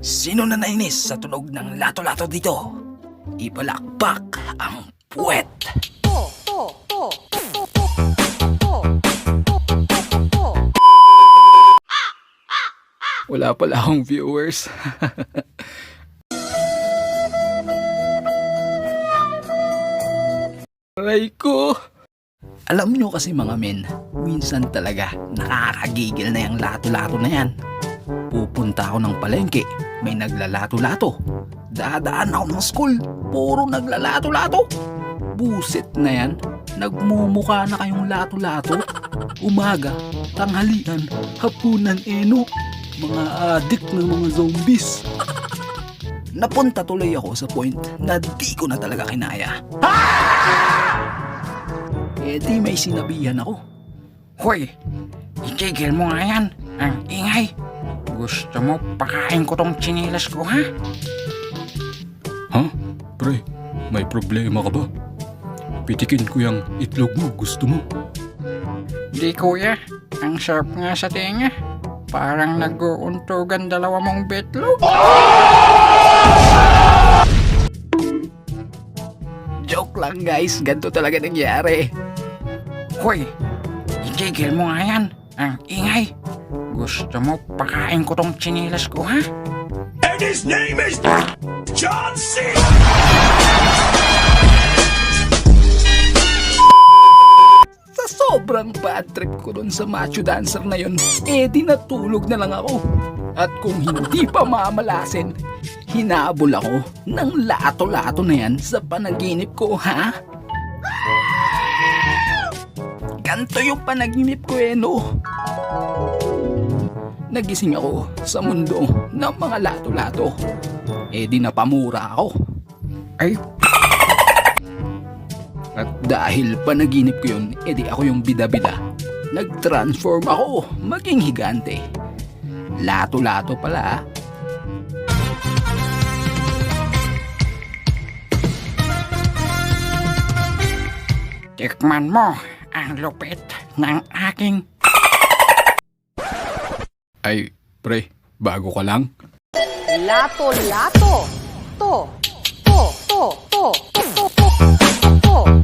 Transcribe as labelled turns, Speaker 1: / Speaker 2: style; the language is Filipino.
Speaker 1: Sino na nainis sa tunog ng lato-lato dito? Ipalakpak ang puwet. Wala pala akong viewers. Aray ko! Alam nyo kasi mga men, minsan talaga nakakagigil na yung lato-lato na yan. Pupunta ako ng palengke, may naglalato-lato. Dadaan ako ng school, puro naglalato-lato. Buset na yan, nagmumukha na kayong lato-lato. Umaga, tanghalian, hapunan mga adik ng mga zombies. Napunta tuloy ako sa point na di ko na talaga kinaya. Di may sinabihan ako.
Speaker 2: Hoy, itigil mo nga yan. Ang ingay. Gusto mo pakain ko tong tsinilas ko, ha?
Speaker 3: Ha? Pre, may problema ka ba? Pitikin ko yung itlog mo, gusto mo?
Speaker 2: Di kuya, ang sarap nga sa tinga. Parang nag-uuntugan dalawa mong betlog.
Speaker 1: Joke lang guys, ganito talaga nangyari.
Speaker 2: Hoy, itigil mo nga yan. Ang ingay. Gusto mo pakain ko tong tsinilas ko, ha?
Speaker 4: And his name is John C.
Speaker 1: Sa sobrang bad trip ko dun sa macho dancer na yun, di natulog na lang ako. At kung hindi pa mamalasin, hinabol ako ng lato-lato na yan sa panaginip ko, ha? Ganto yung panaginip ko no? Nagising ako sa mundo ng mga lato-lato. Di napamura ako.
Speaker 2: Ay,
Speaker 1: At dahil panaginip ko yun, di ako yung bida-bida. Nag-transform ako maging higante. Lato-lato pala.
Speaker 2: tikman mo ang lupit ng aking...
Speaker 3: Ay, pre, bago ka lang?
Speaker 5: Lato-lato. To. To. To. To. To. To. To. To.